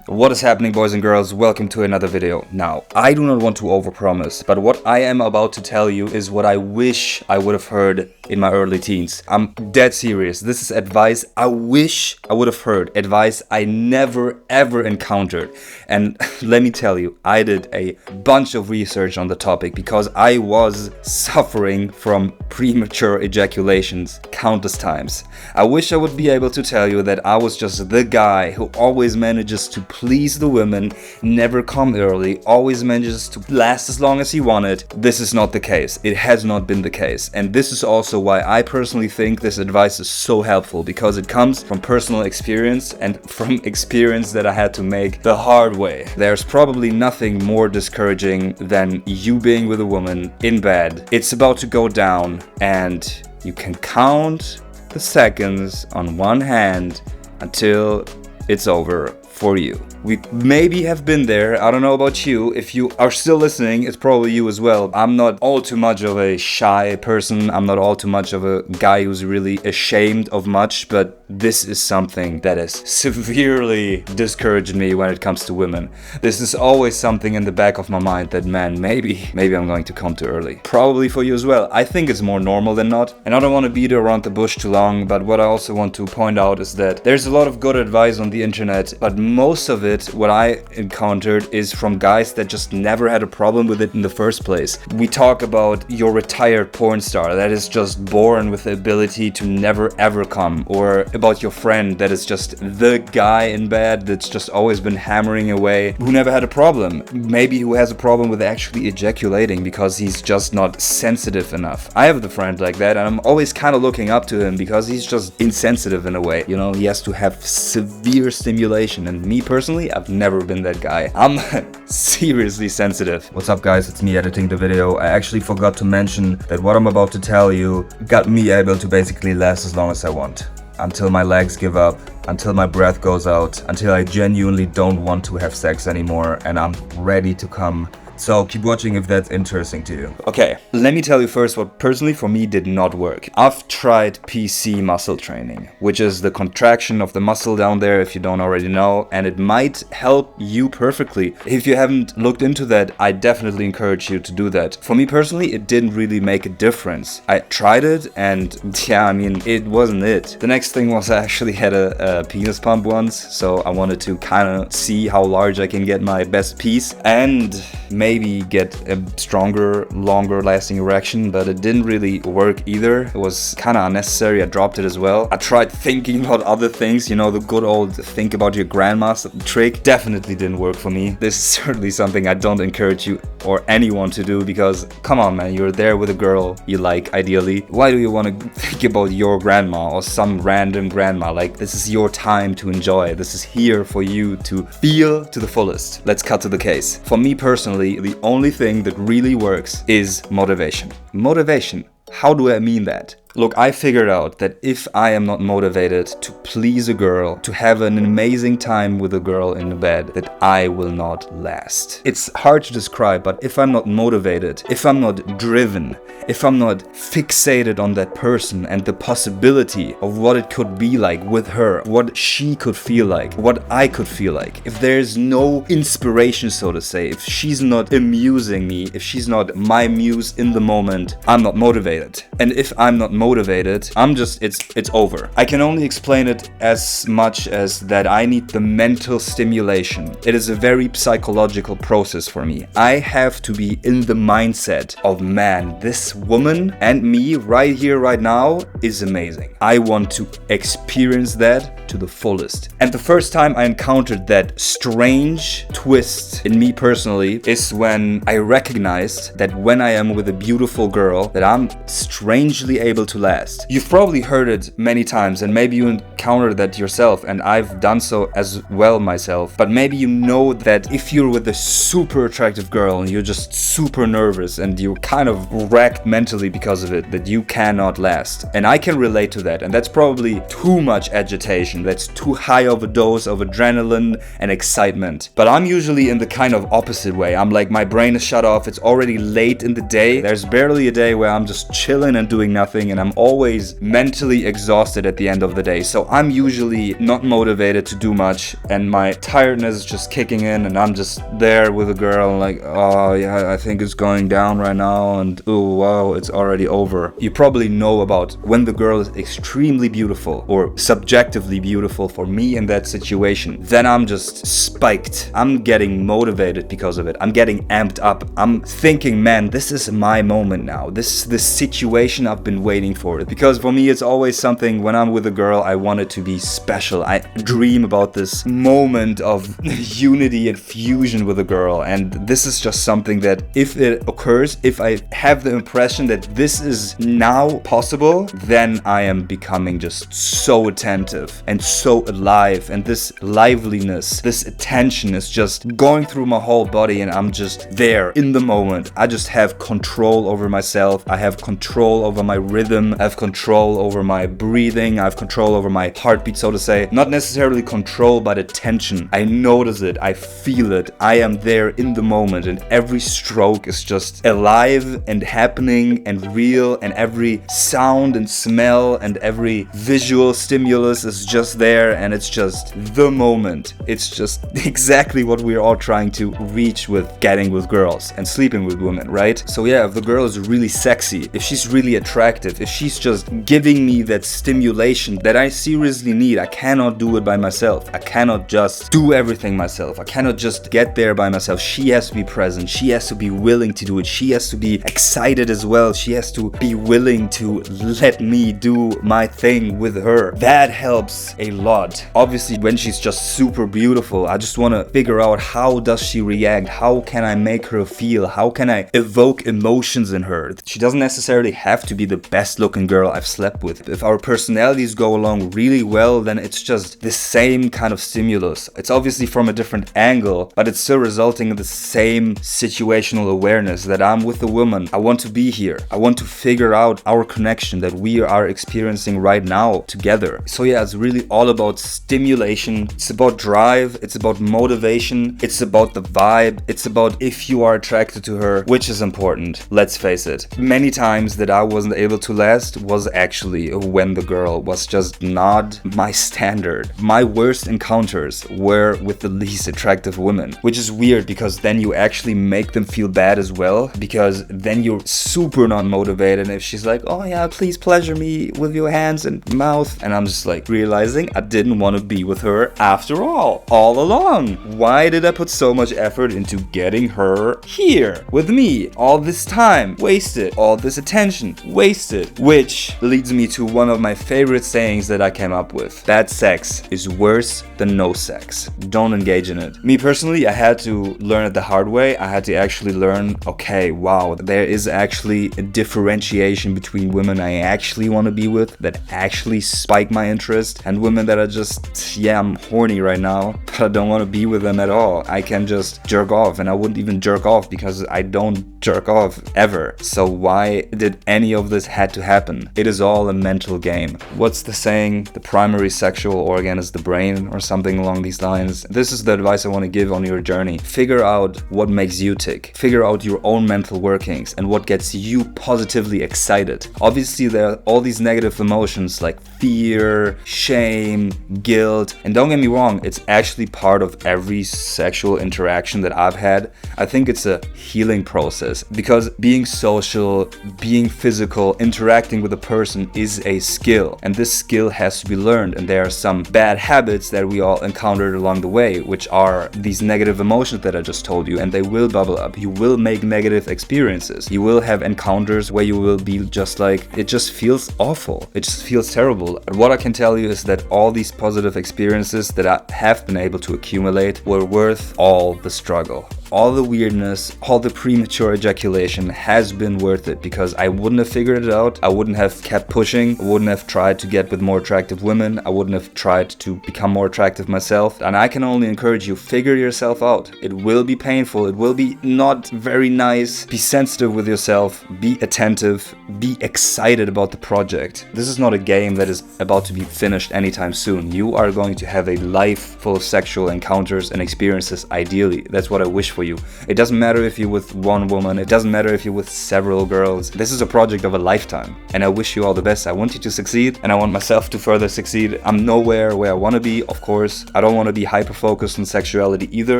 What is happening, boys and girls? Welcome to another video. Now, I do not want to overpromise, but what I am about to tell you is what I wish I would have heard in my early teens. I'm dead serious. This is advice I wish I would have heard. Advice I never ever encountered. And let me tell you, I did a bunch of research on the topic because I was suffering from premature ejaculations countless times. I wish I would be able to tell you that I was just the guy who always manages to please the women, never come early, always manages to last as long as he wanted. This is not the case. It has not been the case. And this is also why I personally think this advice is so helpful, because it comes from personal experience and from experience that I had to make the hard way. There's probably nothing more discouraging than you being with a woman in bed. It's about to go down and you can count the seconds on one hand until it's over for you. We maybe have been there. I don't know about you. If you are still listening, it's probably you as well. I'm not all too much of a shy person. I'm not all too much of a guy who's really ashamed of much, but this is something that has severely discouraged me when it comes to women. This is always something in the back of my mind that, man, maybe I'm going to come too early. Probably for you as well. I think it's more normal than not. And I don't want to beat around the bush too long, but what I also want to point out is that there's a lot of good advice on the internet, but most of it, what I encountered, is from guys that just never had a problem with it in the first place. We talk about your retired porn star that is just born with the ability to never ever come, or about your friend that is just the guy in bed that's just always been hammering away, who never had a problem. Maybe who has a problem with actually ejaculating because he's just not sensitive enough. I have a friend like that, and I'm always kind of looking up to him because he's just insensitive in a way. You know, he has to have severe stimulation, and me personally, I've never been that guy. I'm seriously sensitive. What's up, guys? It's me editing the video. I actually forgot to mention that what I'm about to tell you got me able to basically last as long as I want. Until my legs give up, until my breath goes out, until I genuinely don't want to have sex anymore and I'm ready to come. So keep watching if that's interesting to you. Okay, let me tell you first what personally for me did not work. I've tried PC muscle training, which is the contraction of the muscle down there, if you don't already know, and it might help you perfectly. If you haven't looked into that, I definitely encourage you to do that. For me personally, it didn't really make a difference. I tried it and yeah, I mean, it wasn't it. The next thing was I actually had a penis pump once, so I wanted to kind of see how large I can get my best piece and maybe get a stronger, longer lasting erection, but it didn't really work either. It was kind of unnecessary. I dropped it as well. I tried thinking about other things, you know, the good old think about your grandma trick. Definitely didn't work for me. This is certainly something I don't encourage you or anyone to do, because come on, man, you're there with a girl you like, ideally. Why do you want to think about your grandma or some random grandma? Like, this is your time to enjoy. This is here for you to feel to the fullest. Let's cut to the case. For me personally, the only thing that really works is motivation. Motivation. How do I mean that? Look, I figured out that if I am not motivated to please a girl, to have an amazing time with a girl in the bed, that I will not last. It's hard to describe, but if I'm not motivated, if I'm not driven, if I'm not fixated on that person and the possibility of what it could be like with her, what she could feel like, what I could feel like, if there's no inspiration, so to say, if she's not amusing me, if she's not my muse in the moment, I'm not motivated. And if I'm not motivated, I'm just, it's over. I can only explain it as much as that I need the mental stimulation. It is a very psychological process for me. I have to be in the mindset of, man, this woman and me right here, right now is amazing. I want to experience that to the fullest. And the first time I encountered that strange twist in me personally is when I recognized that when I am with a beautiful girl, that I'm strangely able to last. You've probably heard it many times, and maybe you encountered that yourself, and I've done so as well myself. But maybe you know that if you're with a super attractive girl and you're just super nervous and you're kind of wrecked mentally because of it, that you cannot last. And I can relate to that, and that's probably too much agitation. That's too high of a dose of adrenaline and excitement. But I'm usually in the kind of opposite way. I'm like, my brain is shut off. It's already late in the day. There's barely a day where I'm just chilling and doing nothing, and and I'm always mentally exhausted at the end of the day. So I'm usually not motivated to do much, and my tiredness is just kicking in, and I'm just there with a girl and like, oh yeah, I think it's going down right now, and oh wow, it's already over. You probably know about when the girl is extremely beautiful or subjectively beautiful for me in that situation, then I'm just spiked. I'm getting motivated because of it. I'm getting amped up. I'm thinking, man, this is my moment now. This is the situation I've been waiting for. Because for me, it's always something when I'm with a girl, I want it to be special. I dream about this moment of unity and fusion with a girl. And this is just something that if it occurs, if I have the impression that this is now possible, then I am becoming just so attentive and so alive. And this liveliness, this attention is just going through my whole body, and I'm just there in the moment. I just have control over myself. I have control over my rhythm. I have control over my breathing. I have control over my heartbeat, so to say. Not necessarily control, but attention. I notice it. I feel it. I am there in the moment, and every stroke is just alive and happening and real, and every sound and smell and every visual stimulus is just there, and it's just the moment. It's just exactly what we're all trying to reach with getting with girls and sleeping with women, right? So yeah, if the girl is really sexy, if she's really attractive, if she's just giving me that stimulation that I seriously need, I cannot do it by myself. I cannot just do everything myself. I cannot just get there by myself. She has to be present. She has to be willing to do it. She has to be excited as well. She has to be willing to let me do my thing with her. That helps a lot. Obviously, when she's just super beautiful, I just want to figure out how does she react? How can I make her feel? How can I evoke emotions in her? She doesn't necessarily have to be the best looking girl I've slept with. If our personalities go along really well, then it's just the same kind of stimulus. It's obviously from a different angle, but it's still resulting in the same situational awareness that I'm with the woman. I want to be here. I want to figure out our connection that we are experiencing right now together. So yeah, it's really all about stimulation. It's about drive. It's about motivation. It's about the vibe. It's about if you are attracted to her, which is important. Let's face it. Many times that I wasn't able to last was actually when the girl was just not my standard. My worst encounters were with the least attractive women, which is weird because then you actually make them feel bad as well, because then you're super not motivated. And if she's like, oh yeah, please pleasure me with your hands and mouth, and I'm just like realizing I didn't want to be with her after all along. Why did I put so much effort into getting her here with me? All this time wasted, all this attention wasted, which leads me to one of my favorite sayings that I came up with. Bad sex is worse than no sex. Don't engage in it. Me personally, I had to learn it the hard way. I had to actually learn, okay, wow, there is actually a differentiation between women I actually want to be with, that actually spike my interest, and women that are just, yeah, I'm horny right now, but I don't want to be with them at all. I can just jerk off, and I wouldn't even jerk off because I don't jerk off ever. So why did any of this had to happen? It is all a mental game. What's the saying? The primary sexual organ is the brain, or something along these lines. This is the advice I want to give on your journey. Figure out what makes you tick. Figure out your own mental workings and what gets you positively excited. Obviously, there are all these negative emotions like fear, shame, guilt, and don't get me wrong, it's actually part of every sexual interaction that I've had. I think it's a healing process, because being social, being physical, interacting with a person is a skill, and this skill has to be learned. And there are some bad habits that we all encountered along the way, which are these negative emotions that I just told you, and they will bubble up. You will make negative experiences. You will have encounters where you will be just like, it just feels awful. It just feels terrible. And what I can tell you is that all these positive experiences that I have been able to accumulate were worth all the struggle. All the weirdness, all the premature ejaculation has been worth it, because I wouldn't have figured it out. I wouldn't have kept pushing. I wouldn't have tried to get with more attractive women. I wouldn't have tried to become more attractive myself. And I can only encourage you, figure yourself out. It will be painful. It will be not very nice. Be sensitive with yourself. Be attentive. Be excited about the project. This is not a game that is about to be finished anytime soon. You are going to have a life full of sexual encounters and experiences, ideally. That's what I wish for you. It doesn't matter if you're with one woman, it doesn't matter if you're with several girls. This is a project of a lifetime, and I wish you all the best. I want you to succeed, and I want myself to further succeed. I'm nowhere where I want to be, of course. I don't want to be hyper-focused on sexuality either.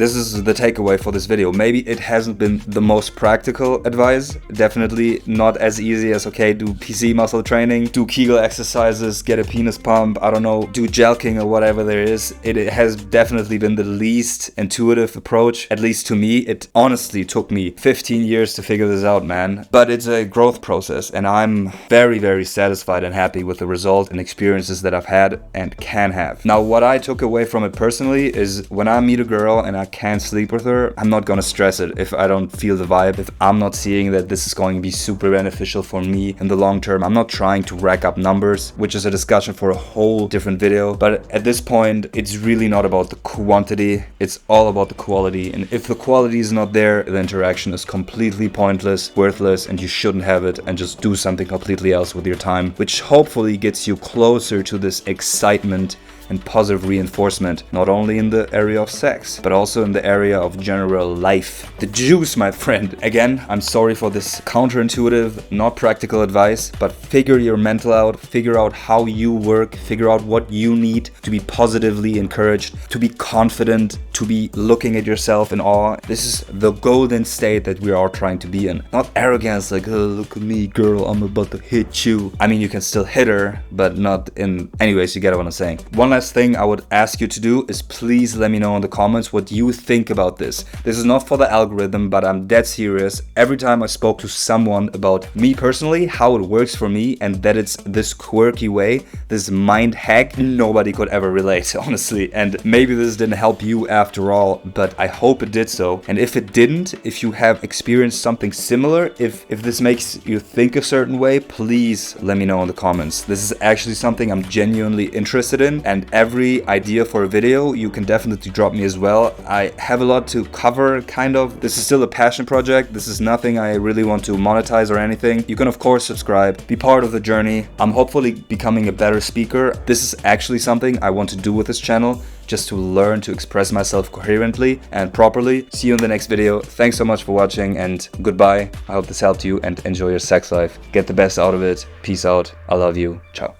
This is the takeaway for this video. Maybe it hasn't been the most practical advice. Definitely not as easy as, okay, do PC muscle training, do Kegel exercises, get a penis pump, I don't know, do jelking or whatever there is. It has definitely been the least intuitive approach, at least to me. It honestly took me 15 years to figure this out, man. But it's a growth process, and I'm very, very satisfied and happy with the result and experiences that I've had and can have. Now, what I took away from it personally is when I meet a girl and I can't sleep with her, I'm not gonna stress it if I don't feel the vibe, if I'm not seeing that this is going to be super beneficial for me in the long term. I'm not trying to rack up numbers, which is a discussion for a whole different video. But at this point, it's really not about the quantity, it's all about the quality. And if the quality is not there, the interaction is completely pointless, worthless, and you shouldn't have it, and just do something completely else with your time, which hopefully gets you closer to this excitement and positive reinforcement, not only in the area of sex, but also in the area of general life. The juice, my friend. Again, I'm sorry for this counterintuitive, not practical advice, but figure your mental out, figure out how you work, figure out what you need to be positively encouraged, to be confident, to be looking at yourself in awe. This is the golden state that we are trying to be in. Not arrogance, like, oh, look at me, girl, I'm about to hit you. I mean, you can still hit her, but not in... Anyways, you get what I'm saying. One last thing I would ask you to do is please let me know in the comments what you think about this. This is not for the algorithm, but I'm dead serious. Every time I spoke to someone about me personally, how it works for me, and that it's this quirky way, this mind hack, nobody could ever relate, honestly. And maybe this didn't help you after all, but I hope it did so. And if it didn't, if you have experienced something similar, if this makes you think a certain way, please let me know in the comments. This is actually something I'm genuinely interested in, and every idea for a video you can definitely drop me as well. I have a lot to cover, kind of. This is still a passion project. This is nothing I really want to monetize or anything. You can of course subscribe, be part of the journey. I'm hopefully becoming a better speaker. This is actually something I want to do with this channel, just to learn to express myself coherently and properly. See you in the next video. Thanks so much for watching, and goodbye. I hope this helped you, and enjoy your sex life. Get the best out of it. Peace out. I love you. Ciao.